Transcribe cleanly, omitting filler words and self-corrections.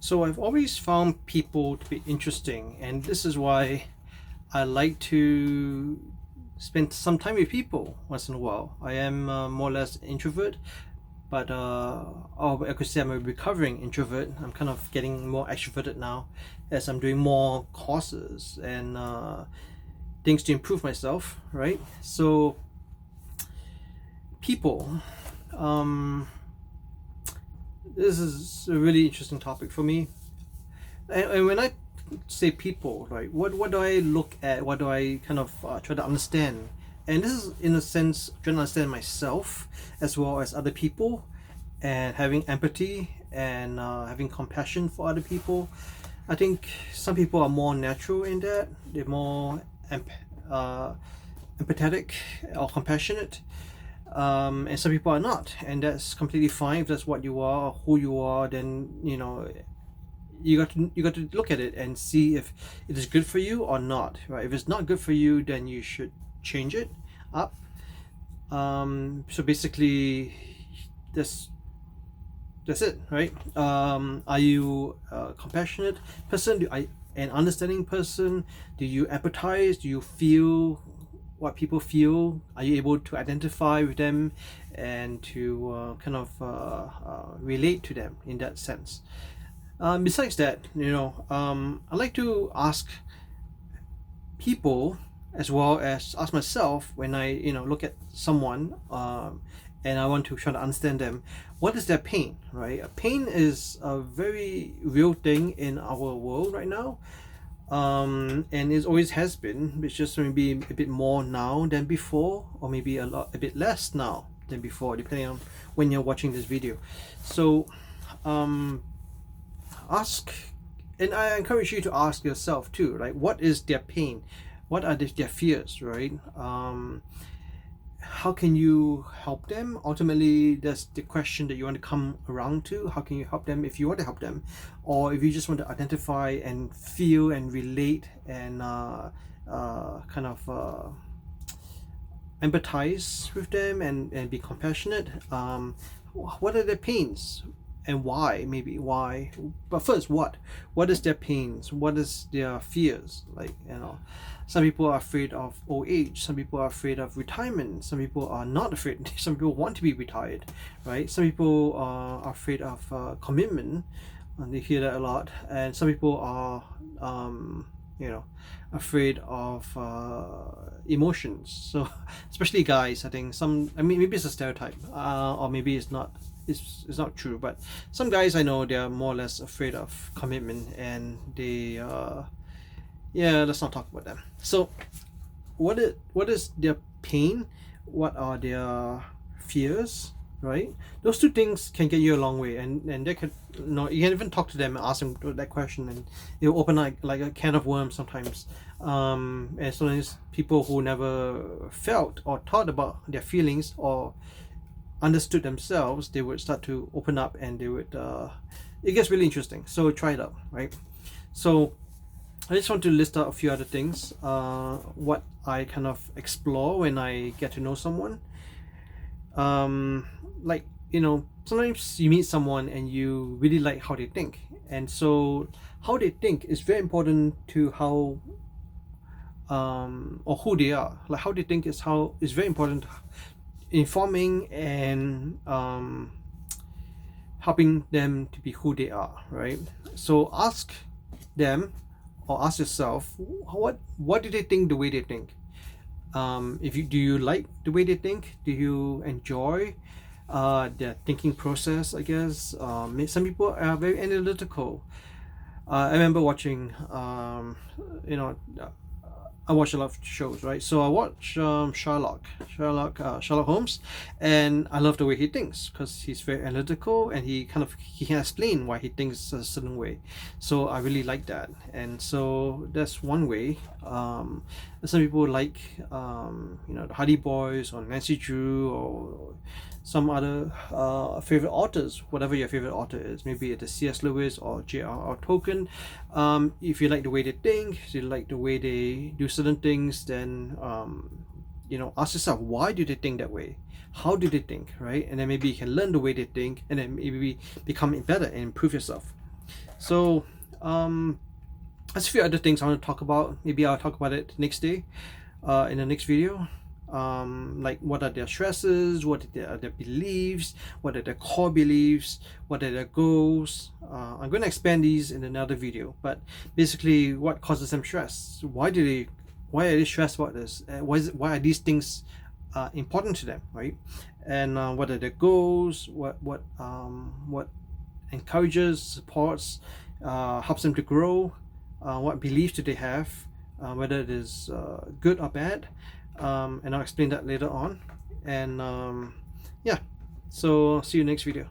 So I've always found people to be interesting, and this is why I like to spend some time with people once in a while. I am more or less introvert, but I could say I'm a recovering introvert. I'm kind of getting more extroverted now as I'm doing more courses and things to improve myself, right? So people, um, this is a really interesting topic for me. And when I say people, right, what do I look at? What do I kind of try to understand? And this is, in a sense, trying to understand myself as well as other people, and having empathy and having compassion for other people. I think some people are more natural in that. They're more uh, empathetic or compassionate, and some people are not, and that's completely fine. If that's what you are, or who you are, then you got to look at it and see if it is good for you or not, right? If it's not good for you, then you should change it up. So basically, that's that's it, right? Are you a compassionate person? An understanding person? Do you empathize? Do you feel what people feel? Are you able to identify with them and to kind of relate to them in that sense? Besides that, I like to ask people as well as ask myself when I look at someone, and I want to try to understand them. What is their pain, right? Pain is a very real thing in our world right now, and it always has been. It's just maybe a bit more now than before, or maybe a bit less now than before, depending on when you're watching this video. So, ask, and I encourage you to ask yourself too, right? What is their pain? What are their fears, right? How can you help them? Ultimately, that's the question that you want to come around to. How can you help them if you want to help them, or if you just want to identify and feel and relate and kind of empathize with them and be compassionate. What are their pains and why? Maybe why, but first, what is their pains? What is their fears? Like, some people are afraid of old age, some people are afraid of retirement, some people are not afraid, some people want to be retired, right? Some people are afraid of commitment, and they hear that a lot. And some people are afraid of emotions. So especially guys, I think maybe it's a stereotype, or maybe it's not true, but some guys I know, they are more or less afraid of commitment, and they let's not talk about them. So what is their pain? What are their fears, right? Those two things can get you a long way, and they could, you can even talk to them and ask them that question, and it'll open like a can of worms sometimes. And sometimes people who never felt or thought about their feelings or understood themselves, they would start to open up, and they would it gets really interesting. So try it out, right? So I just want to list out a few other things, what I kind of explore when I get to know someone. Like, sometimes you meet someone and you really like how they think, and so how they think is very important to how or who they are. Like, how they think is very important, informing and helping them to be who they are, right? So ask them, or ask yourself, what do they think the way they think? If you do, you like the way they think? Do you enjoy their thinking process? I guess some people are very analytical. I remember watching I watch a lot of shows, right? So I watch Sherlock Holmes, and I love the way he thinks, because he's very analytical, and he can explain why he thinks a certain way. So I really like that, and so that's one way. Some people like the Hardy Boys or Nancy Drew or some other favorite authors, whatever your favorite author is. Maybe it's C.S. Lewis or J.R.R. Tolkien. If you like the way they think, if you like the way they do certain things, then ask yourself, why do they think that way? How do they think, right? And then maybe you can learn the way they think, and then maybe become better and improve yourself. So there's a few other things I want to talk about. Maybe I'll talk about it next day, in the next video. Like what are their stresses, what are their beliefs, what are their core beliefs, what are their goals. I'm going to expand these in another video, but basically what causes them stress, why are they stressed about this, why are these things important to them, right? And what are their goals, what encourages, supports, helps them to grow, what beliefs do they have, whether it is good or bad, and I'll explain that later on. And yeah, so see you next video.